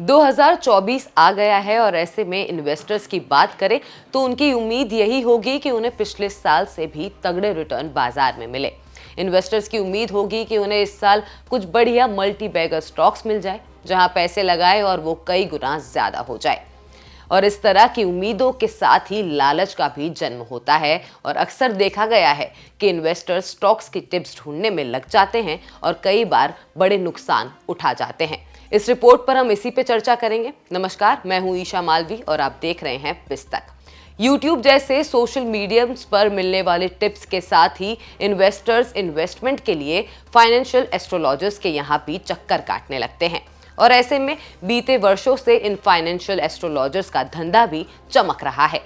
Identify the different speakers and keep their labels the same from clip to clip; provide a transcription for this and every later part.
Speaker 1: 2024 आ गया है और ऐसे में इन्वेस्टर्स की बात करें तो उनकी उम्मीद यही होगी कि उन्हें पिछले साल से भी तगड़े रिटर्न बाजार में मिले। इन्वेस्टर्स की उम्मीद होगी कि उन्हें इस साल कुछ बढ़िया मल्टी बैगर स्टॉक्स मिल जाए, जहां पैसे लगाए और वो कई गुना ज्यादा हो जाए। और इस तरह की उम्मीदों के साथ ही लालच का भी जन्म होता है और अक्सर देखा गया है कि इन्वेस्टर्स स्टॉक्स की टिप्स ढूंढने में लग जाते हैं और कई बार बड़े नुकसान उठा जाते हैं। इस रिपोर्ट पर हम इसी पे चर्चा करेंगे। नमस्कार, मैं हूं ईशा मालवी और आप देख रहे हैं बिस्तक। YouTube जैसे सोशल मीडियम्स पर मिलने वाले टिप्स के साथ ही इन्वेस्टर्स इन्वेस्टमेंट के लिए फाइनेंशियल एस्ट्रोलॉजर्स के यहाँ भी चक्कर काटने लगते हैं और ऐसे में बीते वर्षों से इन फाइनेंशियल एस्ट्रोलॉजर्स का धंधा भी चमक रहा है।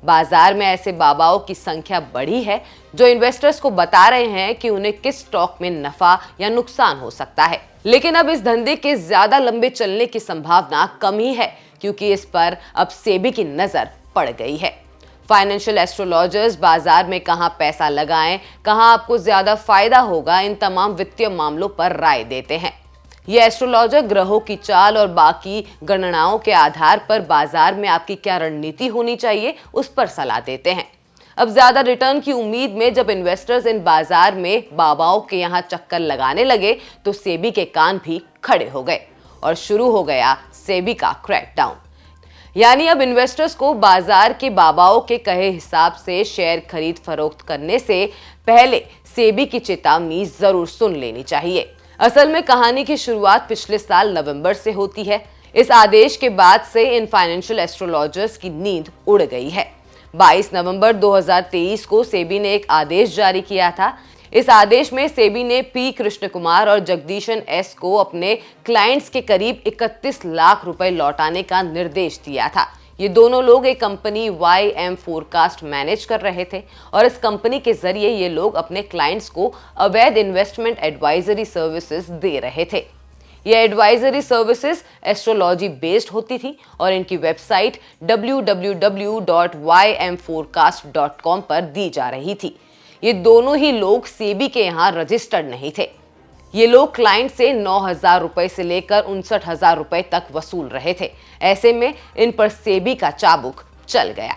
Speaker 1: बाजार में ऐसे बाबाओं की संख्या बढ़ी है जो इन्वेस्टर्स को बता रहे हैं कि उन्हें किस स्टॉक में नफा या नुकसान हो सकता है। लेकिन अब इस धंधे के ज्यादा लंबे चलने की संभावना कम ही है, क्योंकि इस पर अब सेबी की नजर पड़ गई है। फाइनेंशियल एस्ट्रोलॉजर्स बाजार में कहां पैसा लगाएं, कहां आपको ज्यादा फायदा होगा, इन तमाम वित्तीय मामलों पर राय देते हैं। ये एस्ट्रोलॉजर ग्रहों की चाल और बाकी गणनाओं के आधार पर बाजार में आपकी क्या रणनीति होनी चाहिए उस पर सलाह देते हैं। अब ज्यादा रिटर्न की उम्मीद में जब इन्वेस्टर्स इन बाजार में बाबाओं के यहाँ चक्कर लगाने लगे तो सेबी के कान भी खड़े हो गए और शुरू हो गया सेबी का क्रैकडाउन। यानी अब इन्वेस्टर्स को बाजार के बाबाओं के कहे हिसाब से शेयर खरीद फरोख्त करने से पहले सेबी की चेतावनी जरूर सुन लेनी चाहिए। असल में कहानी की शुरुआत पिछले साल नवंबर से होती है। इस आदेश के बाद से इन फाइनेंशियल एस्ट्रोलॉजर्स की नींद उड़ गई है। 22 नवंबर 2023 को सेबी ने एक आदेश जारी किया था। इस आदेश में सेबी ने पी कृष्ण कुमार और जगदीशन एस को अपने क्लाइंट्स के करीब 31 लाख रुपए लौटाने का निर्देश दिया था। ये दोनों लोग एक कंपनी YM फोरकास्ट मैनेज कर रहे थे और इस कंपनी के जरिए ये लोग अपने क्लाइंट्स को अवैध इन्वेस्टमेंट एडवाइजरी सर्विसेज दे रहे थे। ये एडवाइजरी सर्विसेज एस्ट्रोलॉजी बेस्ड होती थी और इनकी वेबसाइट www.ymforecast.com पर दी जा रही थी। ये दोनों ही लोग सेबी के यहाँ रजिस्टर्ड नहीं थे। ये लोग क्लाइंट से 9,000 रुपए से लेकर 59,000 रुपए तक वसूल रहे थे। ऐसे में इन पर सेबी का चाबुक चल गया।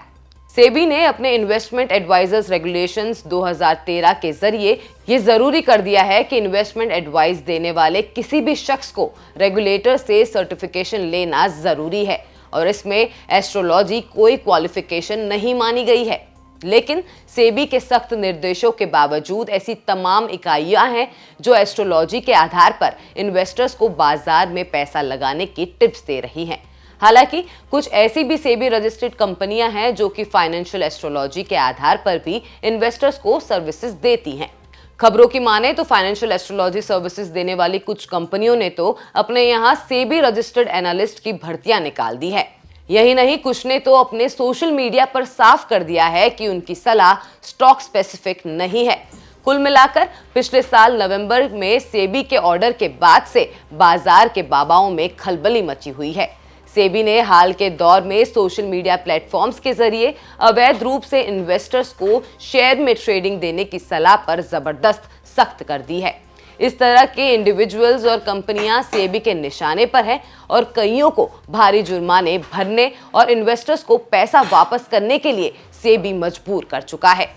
Speaker 1: सेबी ने अपने इन्वेस्टमेंट एडवाइजर्स रेगुलेशंस 2013 के जरिए ये जरूरी कर दिया है कि इन्वेस्टमेंट एडवाइस देने वाले किसी भी शख्स को रेगुलेटर से सर्टिफिकेशन लेना जरूरी है और इसमें एस्ट्रोलॉजी कोई क्वालिफिकेशन नहीं मानी गई है। लेकिन सेबी के सख्त निर्देशों के बावजूद ऐसी तमाम इकाइयां हैं जो एस्ट्रोलॉजी के आधार पर इन्वेस्टर्स को बाजार में पैसा लगाने की टिप्स दे रही हैं। हालांकि कुछ ऐसी भी सेबी रजिस्टर्ड कंपनियां हैं जो कि फाइनेंशियल एस्ट्रोलॉजी के आधार पर भी इन्वेस्टर्स को सर्विसेज देती हैं। खबरों की माने तो फाइनेंशियल एस्ट्रोलॉजी सर्विसेज देने वाली कुछ कंपनियों ने तो अपने यहाँ सेबी रजिस्टर्ड एनालिस्ट की भर्तियां निकाल दी है। यही नहीं, कुछ ने तो अपने सोशल मीडिया पर साफ कर दिया है कि उनकी सलाह स्टॉक स्पेसिफिक नहीं है। कुल मिलाकर पिछले साल नवंबर में सेबी के ऑर्डर के बाद से बाजार के बाबाओं में खलबली मची हुई है। सेबी ने हाल के दौर में सोशल मीडिया प्लेटफॉर्म्स के जरिए अवैध रूप से इन्वेस्टर्स को शेयर में ट्रेडिंग देने की सलाह पर जबरदस्त सख्त कर दी है। इस तरह के इंडिविजुअल्स और कंपनियां सेबी के निशाने पर हैं और कईयों को भारी जुर्माने भरने और इन्वेस्टर्स को पैसा वापस करने के लिए सेबी मजबूर कर चुका है।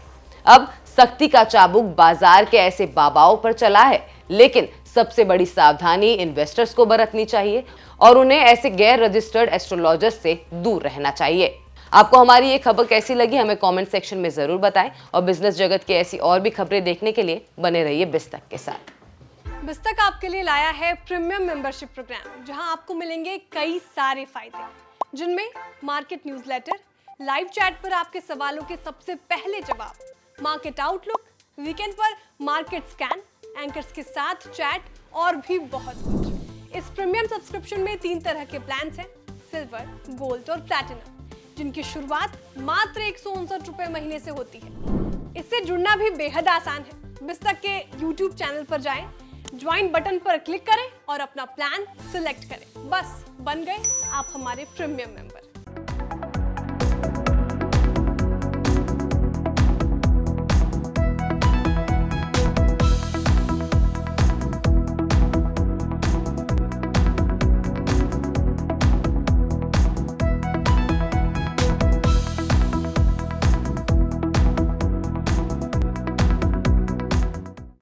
Speaker 1: अब सख्ती का चाबुक बाजार के ऐसे बाबाओं पर चला है, लेकिन सबसे बड़ी सावधानी इन्वेस्टर्स को बरतनी चाहिए और उन्हें ऐसे गैर रजिस्टर्ड एस्ट्रोलॉजर्स से दूर रहना चाहिए। आपको हमारी ये खबर कैसी लगी हमें कमेंट सेक्शन में जरूर बताएं और बिजनेस जगत की ऐसी और भी खबरें देखने के लिए बने रहिए बिस्तक के साथ।
Speaker 2: बिस्तक आपके लिए लाया है प्रीमियम मेंबरशिप प्रोग्राम, जहां आपको मिलेंगे कई सारे फायदे, जिनमें मार्केट न्यूज़लेटर, लाइव चैट पर आपके सवालों के सबसे पहले जवाब, मार्केट आउटलुक, वीकेंड पर मार्केट स्कैन, एंकर्स के साथ चैट और भी बहुत कुछ। इस प्रीमियम सब्सक्रिप्शन में 3 तरह के प्लान्स हैं, सिल्वर, गोल्ड और प्लैटिनम, जिनकी शुरुआत मात्र 159 रुपए महीने से होती है। इससे जुड़ना भी बेहद आसान है। बिस्तक के YouTube चैनल पर जाएं, ज्वाइन बटन पर क्लिक करें और अपना प्लान सिलेक्ट करें। बस बन गए आप हमारे प्रीमियम मेंबर।